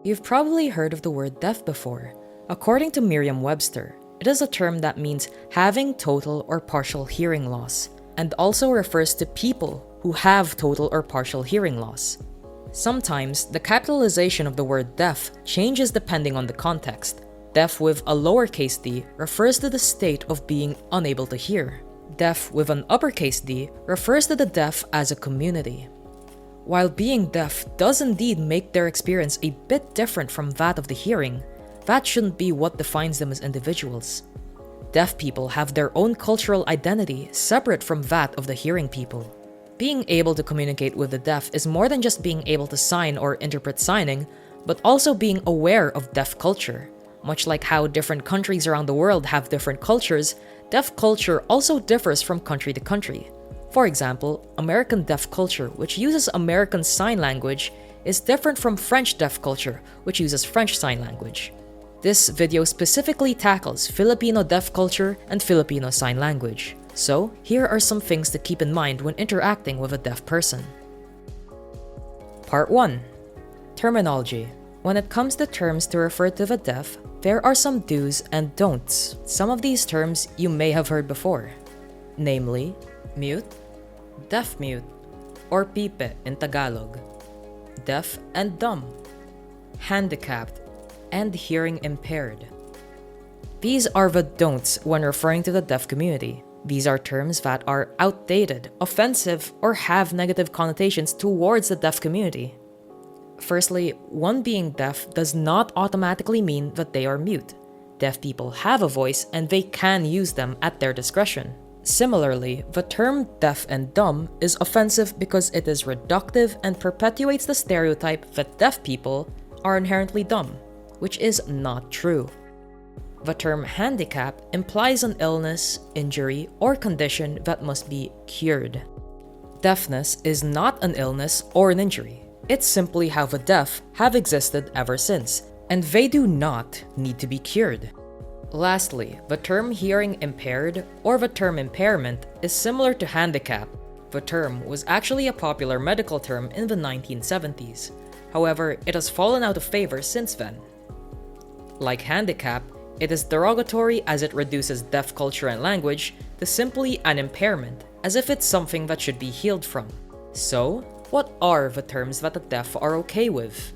You've probably heard of the word deaf before. According to Merriam-Webster, it is a term that means having total or partial hearing loss, and also refers to people who have total or partial hearing loss. Sometimes, the capitalization of the word deaf changes depending on the context. Deaf with a lowercase d refers to the state of being unable to hear. Deaf with an uppercase d refers to the deaf as a community. While being deaf does indeed make their experience a bit different from that of the hearing, that shouldn't be what defines them as individuals. Deaf people have their own cultural identity separate from that of the hearing people. Being able to communicate with the deaf is more than just being able to sign or interpret signing, but also being aware of deaf culture. Much like how different countries around the world have different cultures, deaf culture also differs from country to country. For example, American deaf culture, which uses American Sign Language, is different from French deaf culture, which uses French Sign Language. This video specifically tackles Filipino deaf culture and Filipino Sign Language. So, here are some things to keep in mind when interacting with a deaf person. Part 1. Terminology. When it comes to terms to refer to the deaf, there are some do's and don'ts. Some of these terms you may have heard before, namely, mute, deaf mute, or pipe in Tagalog, deaf and dumb, handicapped, and hearing impaired. These are the don'ts when referring to the deaf community. These are terms that are outdated, offensive, or have negative connotations towards the deaf community. Firstly, one being deaf does not automatically mean that they are mute. Deaf people have a voice and they can use them at their discretion. Similarly, the term deaf and dumb is offensive because it is reductive and perpetuates the stereotype that deaf people are inherently dumb, which is not true. The term handicap implies an illness, injury, or condition that must be cured. Deafness is not an illness or an injury. It's simply how the deaf have existed ever since, and they do not need to be cured. Lastly, the term hearing impaired or the term impairment is similar to handicap. The term was actually a popular medical term in the 1970s. However, it has fallen out of favor since then. Like handicap, it is derogatory as it reduces deaf culture and language to simply an impairment, as if it's something that should be healed from. So, what are the terms that the deaf are okay with?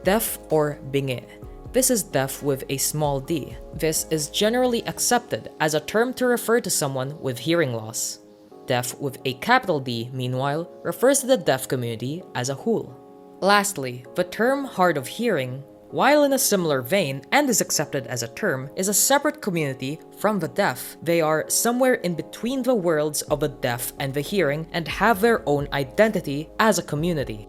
Deaf or bingi. This is deaf with a small d. This is generally accepted as a term to refer to someone with hearing loss. Deaf with a capital D, meanwhile, refers to the deaf community as a whole. Lastly, the term hard of hearing, while in a similar vein and is accepted as a term, is a separate community from the deaf. They are somewhere in between the worlds of the deaf and the hearing and have their own identity as a community.